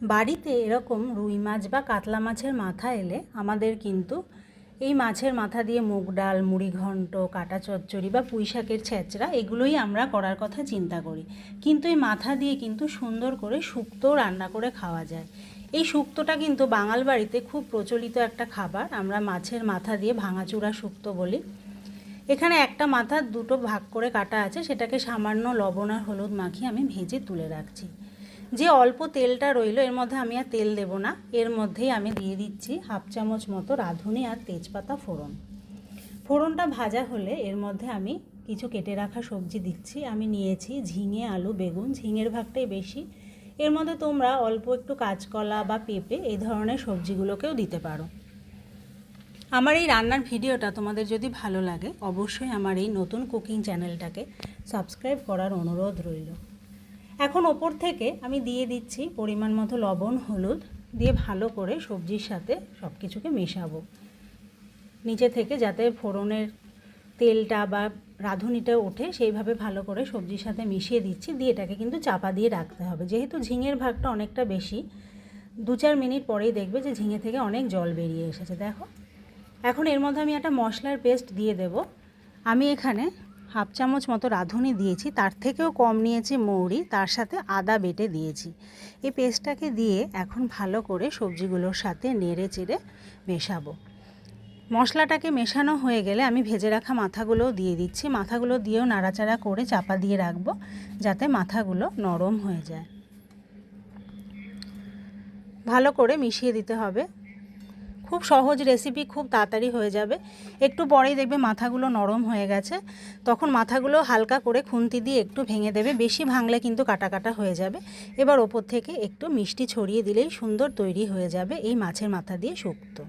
বাড়িতে এরকম রুই মাছ বা কাতলা মাছের মাথা এলে আমাদের কিন্তু এই মাছের মাথা দিয়ে মুগ ডাল, মুড়ি ঘন্ট, কাটা চচ্চড়ি বা পুঁই শাকের ছ্যাঁচড়া এগুলোই আমরা করার কথা চিন্তা করি। কিন্তু এই মাথা দিয়ে কিন্তু সুন্দর করে শুক্তো রান্না করে খাওয়া যায়। এই শুক্তোটা কিন্তু বাঙাল বাড়িতে খুব প্রচলিত একটা খাবার। আমরা মাছের মাথা দিয়ে ভাঙাচুরা শুক্তো বলি। এখানে একটা মাথা দুটো ভাগ করে কাটা আছে, সেটাকে সামান্য লবণ আর হলুদ মাখিয়ে আমি ভেজে তুলে রাখছি। যে অল্প তেলটা রইল এর মধ্যে আমি আর তেল দেব না, এর মধ্যেই আমি দিয়ে দিচ্ছি হাফ চামচ মতো রাঁধুনি আর তেজপাতা ফোড়ন। ফোড়নটা ভাজা হলে এর মধ্যে আমি কিছু কেটে রাখা সবজি দিচ্ছি। আমি নিয়েছি ঝিঙে, আলু, বেগুন, ঝিঙের ভাগটাই বেশি। এর মধ্যে তোমরা অল্প একটু কাঁচকলা বা পেঁপে এই ধরনের সবজিগুলোকেও দিতে পারো। আমার এই রান্নার ভিডিওটা তোমাদের যদি ভালো লাগে অবশ্যই আমার এই নতুন কুকিং চ্যানেলটাকে সাবস্ক্রাইব করার অনুরোধ রইল। এখন ওপর থেকে আমি দিয়ে দিচ্ছি পরিমাণ মতো লবণ, হলুদ দিয়ে ভালো করে সবজির সাথে সব কিছুকে মেশাবো। নিচে থেকে যাতে ফোড়নের তেলটা বা রাঁধুনিটা ওঠে সেইভাবে ভালো করে সবজির সাথে মিশিয়ে দিচ্ছি। দিয়ে এটাকে কিন্তু চাপা দিয়ে রাখতে হবে। যেহেতু ঝিঙের ভাগটা অনেকটা বেশি, 2-4 মিনিট পরেই দেখবে যে ঝিঙে থেকে অনেক জল বেরিয়ে এসেছে। দেখো, এখন এর মধ্যে আমি একটা মশলার পেস্ট দিয়ে দেব। আমি এখানে হাফ চামচ মতো রাঁধুনি দিয়েছি, তার থেকেও কম নিয়েছি মৌরি, তার সাথে আদা বেটে দিয়েছি। এই পেস্টটাকে দিয়ে এখন ভালো করে সবজিগুলোর সাথে নেড়ে চেড়ে মেশাবো। মশলাটাকে মেশানো হয়ে গেলে আমি ভেজে রাখা মাথাগুলোও দিয়ে দিচ্ছি। মাথাগুলো দিয়েও নাড়াচাড়া করে চাপা দিয়ে রাখবো যাতে মাথাগুলো নরম হয়ে যায়। ভালো করে মিশিয়ে দিতে হবে। খুব সহজ রেসিপি, খুব তাড়াতাড়ি হয়ে যাবে। একটু পরেই দেখবে মাথাগুলো নরম হয়ে গেছে, তখন মাথাগুলো হালকা করে খুন্তি দিয়ে একটু ভেঙে দেবে। বেশি ভাঙলে কিন্তু কাটা কাটা হয়ে যাবে। এবার ওপর থেকে একটু মিষ্টি ছড়িয়ে দিলেই সুন্দর তৈরি হয়ে যাবে এই মাছের মাথা দিয়ে শুক্তো।